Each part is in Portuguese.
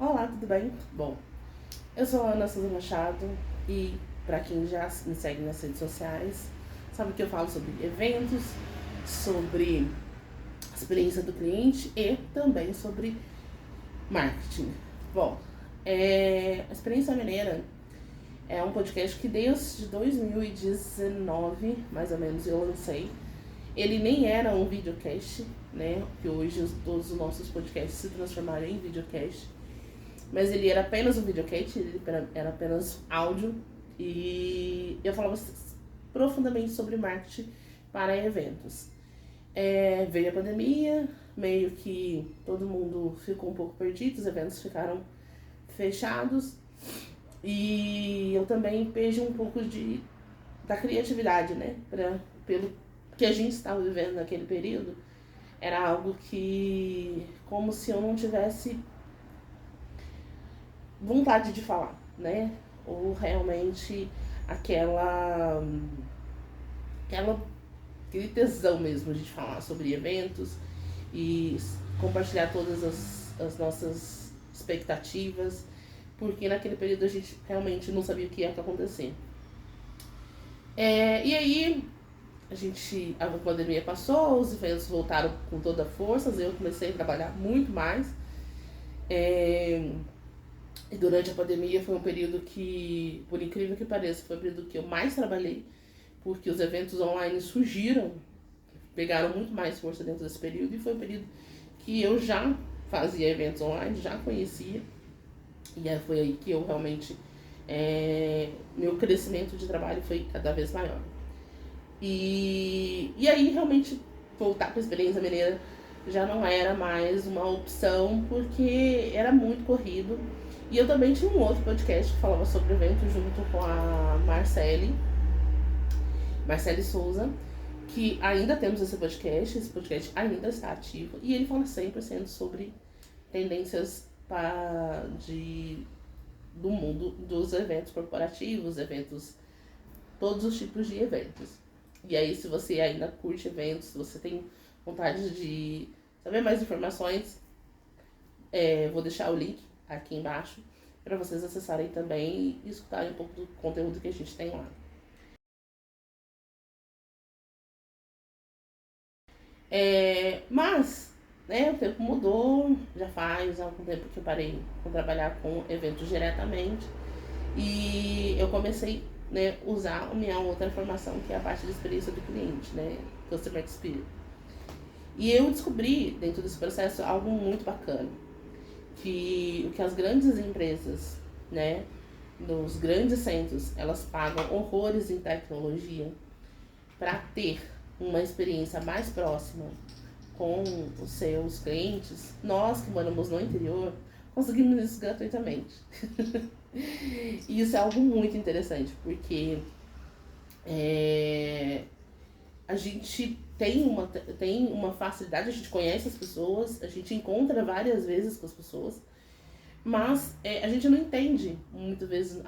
Olá, tudo bem? Bom, eu sou a Ana Souza Machado e para quem já me segue nas redes sociais, sabe que eu falo sobre eventos, sobre experiência do cliente e também sobre marketing. Bom, a Experiência Mineira é um podcast que desde 2019, mais ou menos, eu lancei. Ele nem era um videocast, né? Que hoje todos os nossos podcasts se transformaram em videocast. Mas ele era apenas um videocast, ele era apenas áudio. E eu falava profundamente sobre marketing para eventos. Veio a pandemia, meio que todo mundo ficou um pouco perdido, os eventos ficaram fechados. E eu também perdi um pouco da criatividade, né? Pelo que a gente estava vivendo naquele período. Era algo que, como se eu não tivesse vontade de falar, né? Ou realmente aquela aquele tesão mesmo de falar sobre eventos e compartilhar todas as nossas expectativas, porque naquele período a gente realmente não sabia o que ia acontecer. E aí a pandemia passou, os eventos voltaram com toda a força, eu comecei a trabalhar muito mais. E durante a pandemia foi um período que, por incrível que pareça, foi o período que eu mais trabalhei, porque os eventos online surgiram, pegaram muito mais força dentro desse período, e foi um período que eu já fazia eventos online, já conhecia, e foi aí que eu realmente, meu crescimento de trabalho foi cada vez maior. E aí realmente voltar para a Experiência Mineira já não era mais uma opção, porque era muito corrido. E eu também tinha um outro podcast que falava sobre evento junto com a Marcele Souza, que ainda temos esse podcast ainda está ativo, e ele fala 100% sobre tendências do mundo dos eventos corporativos, eventos, todos os tipos de eventos. E aí, se você ainda curte eventos, se você tem vontade de saber mais informações, vou deixar o link aqui embaixo para vocês acessarem também e escutarem um pouco do conteúdo que a gente tem lá. Mas, né, o tempo mudou, já faz algum tempo que eu parei de trabalhar com eventos diretamente, e eu comecei, né, usar a minha outra formação, que é a parte de experiência do cliente, né, Customer Experience. E eu descobri dentro desse processo algo muito bacana, que o que as grandes empresas, né, nos grandes centros, elas pagam horrores em tecnologia para ter uma experiência mais próxima com os seus clientes, nós que moramos no interior conseguimos isso gratuitamente. E isso é algo muito interessante, porque a gente tem uma facilidade, a gente conhece as pessoas, a gente encontra várias vezes com as pessoas, mas a gente não entende muitas vezes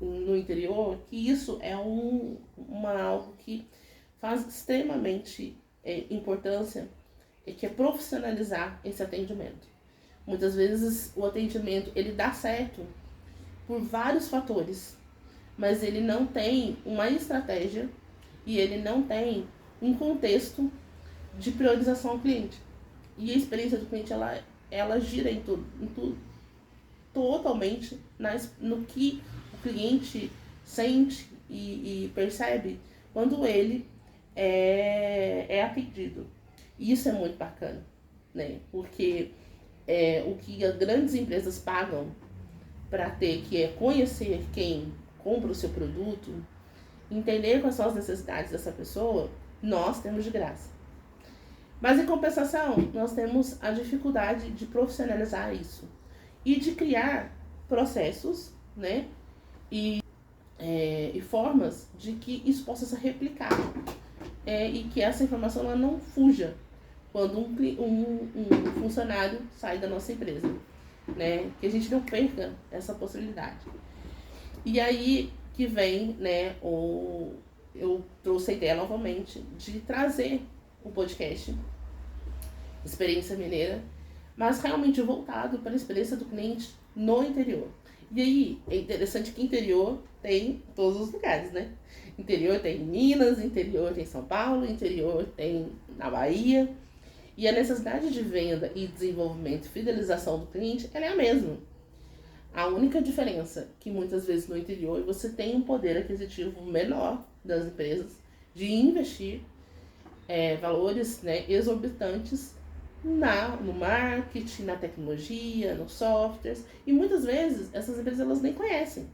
no interior que isso é algo que faz extremamente importância, que é profissionalizar esse atendimento. Muitas vezes o atendimento ele dá certo por vários fatores, mas ele não tem uma estratégia e ele não tem um contexto de priorização ao cliente. E a experiência do cliente ela gira em tudo totalmente no que o cliente sente e percebe quando ele é atendido. E isso é muito bacana, né? Porque o que as grandes empresas pagam para ter, que é conhecer quem compra o seu produto, entender quais são as necessidades dessa pessoa, nós temos de graça. Mas em compensação, nós temos a dificuldade de profissionalizar isso e de criar processos, né, e formas de que isso possa ser replicado, e que essa informação ela não fuja quando um funcionário sai da nossa empresa, né, que a gente não perca essa possibilidade. E aí que vem, né, eu trouxe a ideia novamente de trazer o podcast Experiência Mineira mas realmente voltado para a experiência do cliente no interior. E aí, é interessante que interior tem todos os lugares, né? Interior tem Minas, interior tem São Paulo, interior tem na Bahia. E a necessidade de venda e desenvolvimento e fidelização do cliente, ela é a mesma. A única diferença é que muitas vezes no interior você tem um poder aquisitivo menor das empresas de investir valores, né, exorbitantes no marketing, na tecnologia, nos softwares. E muitas vezes essas empresas elas nem conhecem.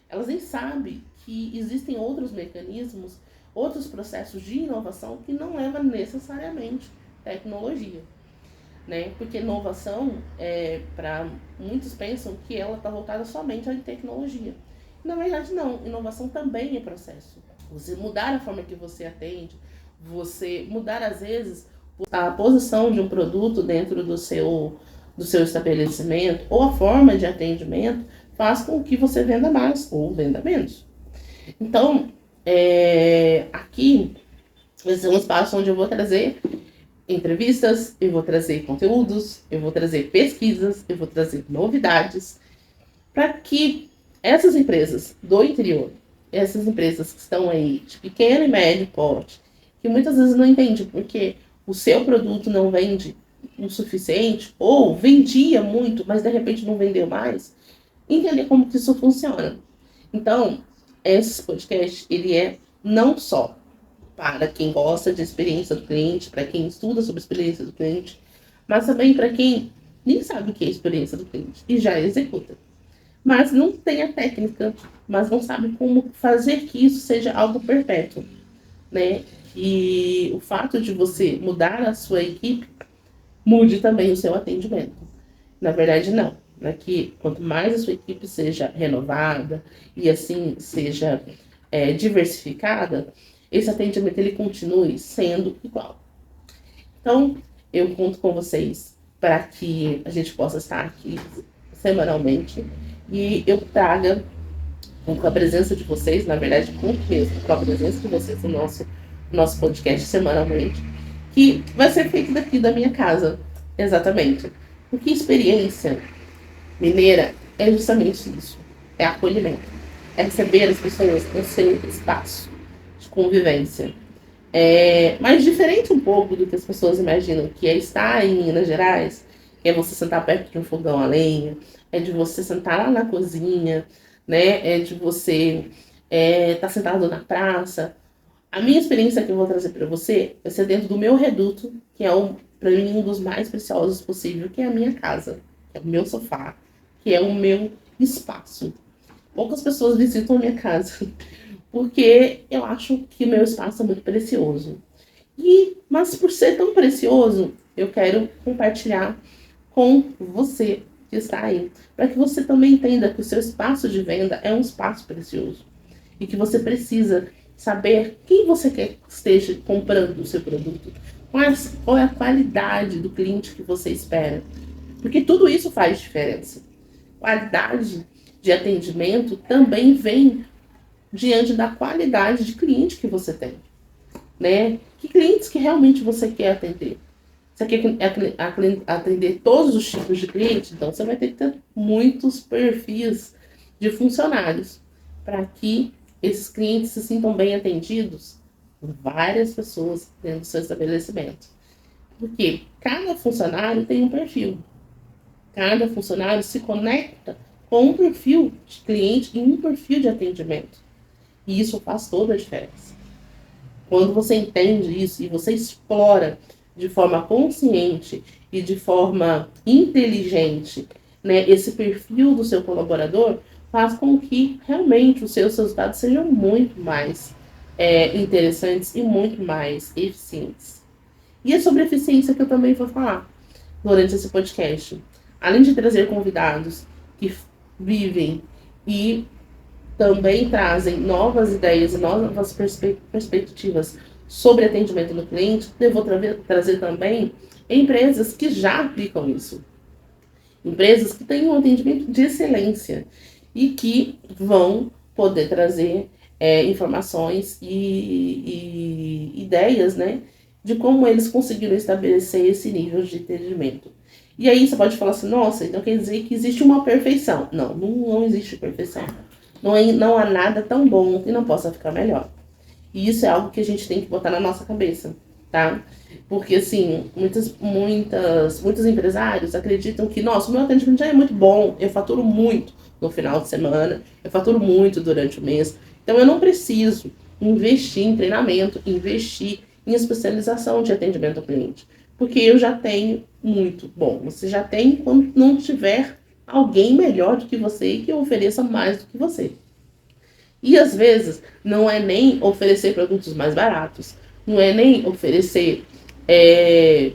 Elas nem sabem que existem outros mecanismos, outros processos de inovação que não levam necessariamente tecnologia. Né? Porque inovação, para muitos pensam que ela está voltada somente à tecnologia. Na verdade, não. Inovação também é processo. Você mudar a forma que você atende, você mudar, às vezes, a posição de um produto dentro do seu estabelecimento ou a forma de atendimento faz com que você venda mais ou venda menos. Então, aqui vai ser um espaço onde eu vou trazer entrevistas, eu vou trazer conteúdos, eu vou trazer pesquisas, eu vou trazer novidades para que essas empresas do interior, essas empresas que estão aí de pequeno e médio porte, que muitas vezes não entendem porque o seu produto não vende o suficiente ou vendia muito, mas de repente não vendeu mais, entender como que isso funciona. Então, esse podcast, ele é não só para quem gosta de experiência do cliente, para quem estuda sobre a experiência do cliente, mas também para quem nem sabe o que é a experiência do cliente e já executa. Mas não tem a técnica, mas não sabe como fazer que isso seja algo perpétuo, né? E o fato de você mudar a sua equipe mude também o seu atendimento. Na verdade, não. Que quanto mais a sua equipe seja renovada e assim seja diversificada, esse atendimento ele continue sendo igual. Então, eu conto com vocês para que a gente possa estar aqui semanalmente e eu traga com a presença de vocês, na verdade, conto mesmo com a presença de vocês no nosso podcast semanalmente, que vai ser feito daqui da minha casa, exatamente. Porque experiência mineira é justamente isso, é acolhimento, é receber as pessoas no seu espaço de convivência. Mas diferente um pouco do que as pessoas imaginam que é estar em Minas Gerais, que é você sentar perto de um fogão a lenha, é de você sentar lá na cozinha, né? É de você estar sentado na praça. A minha experiência que eu vou trazer para você vai ser dentro do meu reduto, que é para mim um dos mais preciosos possível, que é a minha casa, que é o meu sofá, que é o meu espaço. Poucas pessoas visitam a minha casa, porque eu acho que o meu espaço é muito precioso. Mas por ser tão precioso, eu quero compartilhar com você que está aí, para que você também entenda que o seu espaço de venda é um espaço precioso e que você precisa saber quem você quer que esteja comprando o seu produto, qual é a qualidade do cliente que você espera, porque tudo isso faz diferença. Qualidade de atendimento também vem diante da qualidade de cliente que você tem, né? Que clientes que realmente você quer atender? Você quer atender todos os tipos de clientes? Então, você vai ter que ter muitos perfis de funcionários para que esses clientes se sintam bem atendidos por várias pessoas dentro do seu estabelecimento. Porque cada funcionário tem um perfil. Cada funcionário se conecta com um perfil de cliente e um perfil de atendimento. E isso faz toda a diferença. Quando você entende isso e você explora de forma consciente e de forma inteligente, né, esse perfil do seu colaborador, faz com que realmente os seus resultados sejam muito mais interessantes e muito mais eficientes. E é sobre eficiência que eu também vou falar durante esse podcast. Além de trazer convidados que vivem e também trazem novas ideias e novas perspectivas sobre atendimento no cliente, eu vou trazer também empresas que já aplicam isso. Empresas que têm um atendimento de excelência e que vão poder trazer informações e ideias, né, de como eles conseguiram estabelecer esse nível de atendimento. E aí você pode falar assim, nossa, então quer dizer que existe uma perfeição. Não, não existe perfeição. Não há nada tão bom que não possa ficar melhor. E isso é algo que a gente tem que botar na nossa cabeça, tá? Porque, assim, muitos empresários acreditam que, nossa, o meu atendimento já é muito bom, eu faturo muito no final de semana, eu faturo muito durante o mês, então eu não preciso investir em treinamento, investir em especialização de atendimento ao cliente, porque eu já tenho muito bom. Você já tem quando não tiver alguém melhor do que você e que ofereça mais do que você. E às vezes não é nem oferecer produtos mais baratos, não é nem oferecer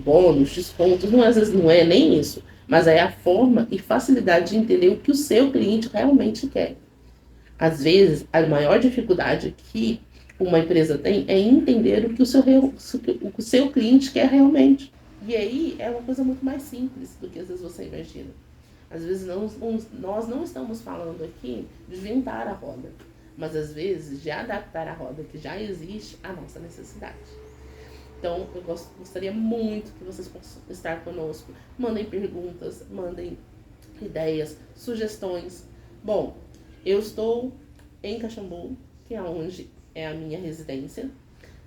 bônus, descontos, não, às vezes não é nem isso, mas é a forma e facilidade de entender o que o seu cliente realmente quer. Às vezes, a maior dificuldade que uma empresa tem é entender o que o seu cliente quer realmente. E aí é uma coisa muito mais simples do que às vezes você imagina. Às vezes nós não estamos falando aqui de inventar a roda, mas às vezes de adaptar a roda que já existe à nossa necessidade. Então, eu gostaria muito que vocês possam estar conosco. Mandem perguntas, mandem ideias, sugestões. Bom, eu estou em Caxambu, que é onde é a minha residência,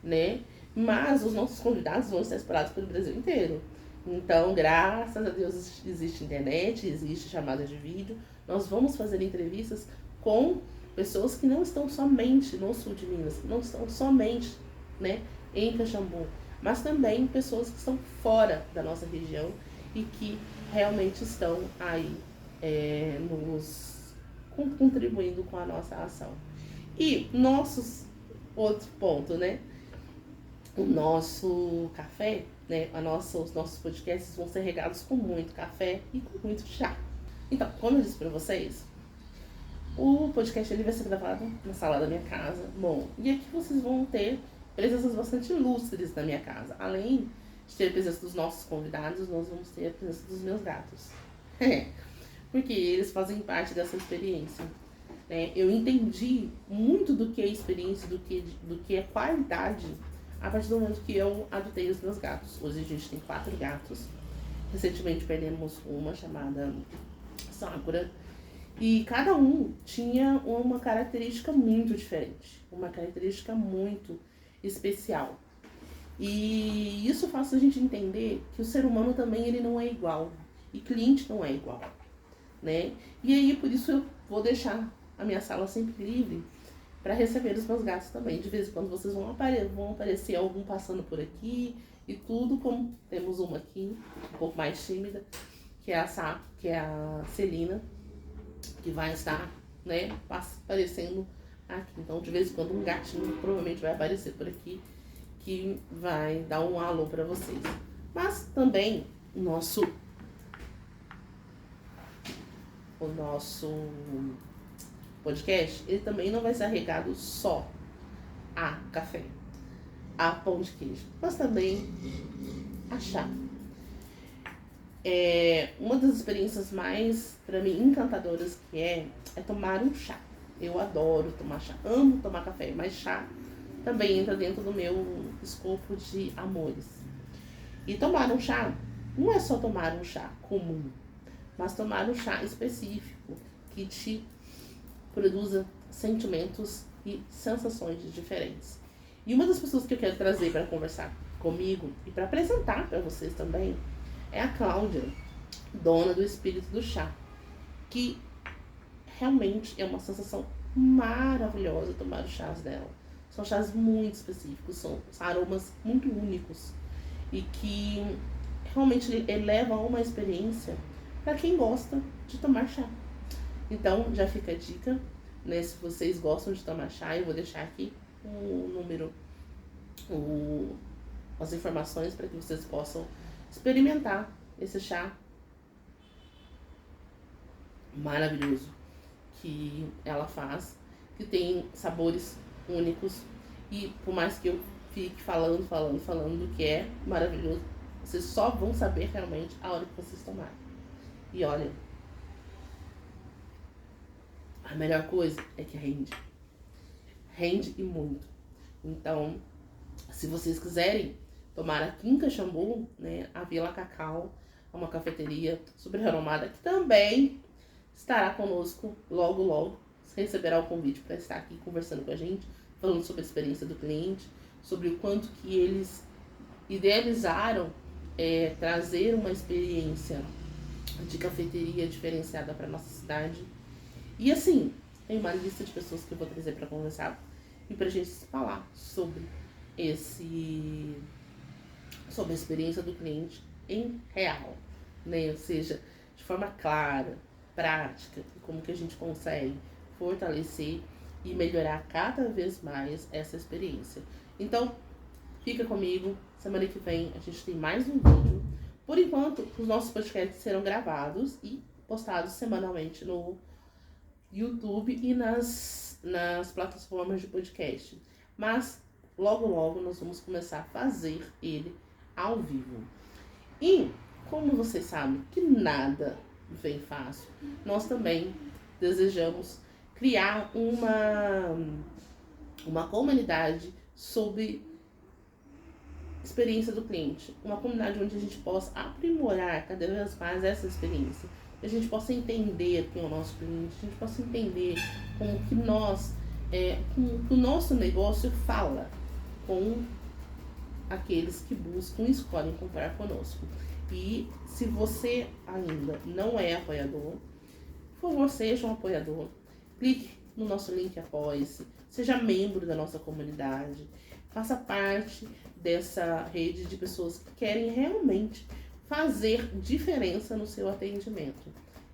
né? Mas os nossos convidados vão ser espalhados pelo Brasil inteiro. Então, graças a Deus existe internet, existe chamada de vídeo. Nós vamos fazer entrevistas com pessoas que não estão somente no sul de Minas, não estão somente, né, em Caxambu, mas também pessoas que estão fora da nossa região e que realmente estão aí nos contribuindo com a nossa ação. E outro ponto, né? O nosso café, né? Os nossos podcasts vão ser regados com muito café e com muito chá. Então, como eu disse para vocês, o podcast ele vai ser gravado na sala da minha casa. Bom, e aqui vocês vão ter presenças bastante ilustres na minha casa. Além de ter a presença dos nossos convidados, nós vamos ter a presença dos meus gatos. Porque eles fazem parte dessa experiência. Eu entendi muito do que é experiência, do que é qualidade, a partir do momento que eu adotei os meus gatos. Hoje a gente tem 4 gatos. Recentemente perdemos uma chamada Sakura. E cada um tinha uma característica muito diferente, uma característica muito especial. E isso faz a gente entender que o ser humano também ele não é igual, e cliente não é igual, né? E aí por isso eu vou deixar a minha sala sempre livre para receber os meus gatos também. De vez em quando vocês vão aparecer algum passando por aqui e tudo, como temos uma aqui, um pouco mais tímida, que é a Celina, que vai estar, né, aparecendo aqui. Então, de vez em quando, um gatinho provavelmente vai aparecer por aqui, que vai dar um alô para vocês. Mas também o nosso podcast, ele também não vai ser regado só a café, a pão de queijo, mas também a chá. Uma das experiências mais, para mim, encantadoras que é tomar um chá. Eu adoro tomar chá, amo tomar café, mas chá também entra dentro do meu escopo de amores. E tomar um chá não é só tomar um chá comum, mas tomar um chá específico que te produza sentimentos e sensações diferentes. E uma das pessoas que eu quero trazer para conversar comigo e para apresentar para vocês também é a Cláudia, dona do Espírito do Chá, que realmente é uma sensação maravilhosa tomar os chás dela. São chás muito específicos, são aromas muito únicos e que realmente elevam uma experiência para quem gosta de tomar chá. Então, já fica a dica, né? Se vocês gostam de tomar chá, eu vou deixar aqui o número, as informações para que vocês possam experimentar esse chá maravilhoso que ela faz, que tem sabores únicos e por mais que eu fique falando do que é maravilhoso, vocês só vão saber realmente a hora que vocês tomarem. E olha, a melhor coisa é que rende e muito. Então, se vocês quiserem tomar aqui em Caxambu, né, a Vila Cacau é uma cafeteria super renomada que também estará conosco logo, logo. Você receberá o convite para estar aqui conversando com a gente, falando sobre a experiência do cliente, sobre o quanto que eles idealizaram trazer uma experiência de cafeteria diferenciada para nossa cidade. E assim, tem uma lista de pessoas que eu vou trazer para conversar e para a gente falar sobre sobre a experiência do cliente em real, né? Ou seja, de forma clara, prática, e como que a gente consegue fortalecer e melhorar cada vez mais essa experiência. Então, fica comigo, semana que vem a gente tem mais um vídeo. Por enquanto, os nossos podcasts serão gravados e postados semanalmente no YouTube e nas plataformas de podcast. Mas, logo, logo, nós vamos começar a fazer ele ao vivo. E, como vocês sabem que nada vem fácil, nós também desejamos criar uma comunidade sobre experiência do cliente. Uma comunidade onde a gente possa aprimorar cada vez mais essa experiência. A gente possa entender quem é o nosso cliente, a gente possa entender como que como que o nosso negócio fala com aqueles que buscam e escolhem comprar conosco. E se você ainda não é apoiador, por favor, seja um apoiador. Clique no nosso link Apoie-se, seja membro da nossa comunidade, faça parte dessa rede de pessoas que querem realmente fazer diferença no seu atendimento.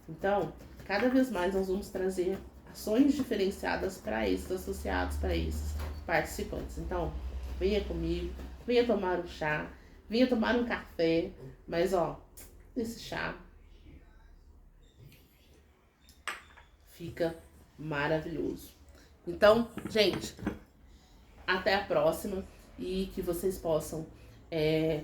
Então, cada vez mais nós vamos trazer ações diferenciadas para esses associados, para esses participantes. Então, venha comigo, venha tomar um chá, venha tomar um café, mas esse chá fica maravilhoso. Então, gente, até a próxima e que vocês possam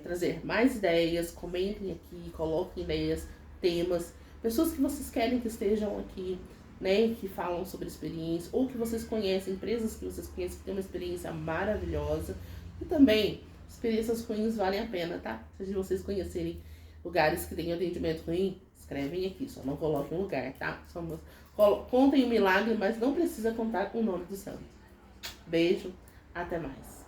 trazer mais ideias, comentem aqui, coloquem ideias, temas, pessoas que vocês querem que estejam aqui, né, que falam sobre experiência, ou que vocês conhecem, empresas que vocês conhecem que têm uma experiência maravilhosa. E também, experiências ruins valem a pena, tá? Se vocês conhecerem lugares que têm atendimento ruim, escrevem aqui, só não coloquem um lugar, tá? Contem o milagre, mas não precisa contar com o nome do santo. Beijo, até mais.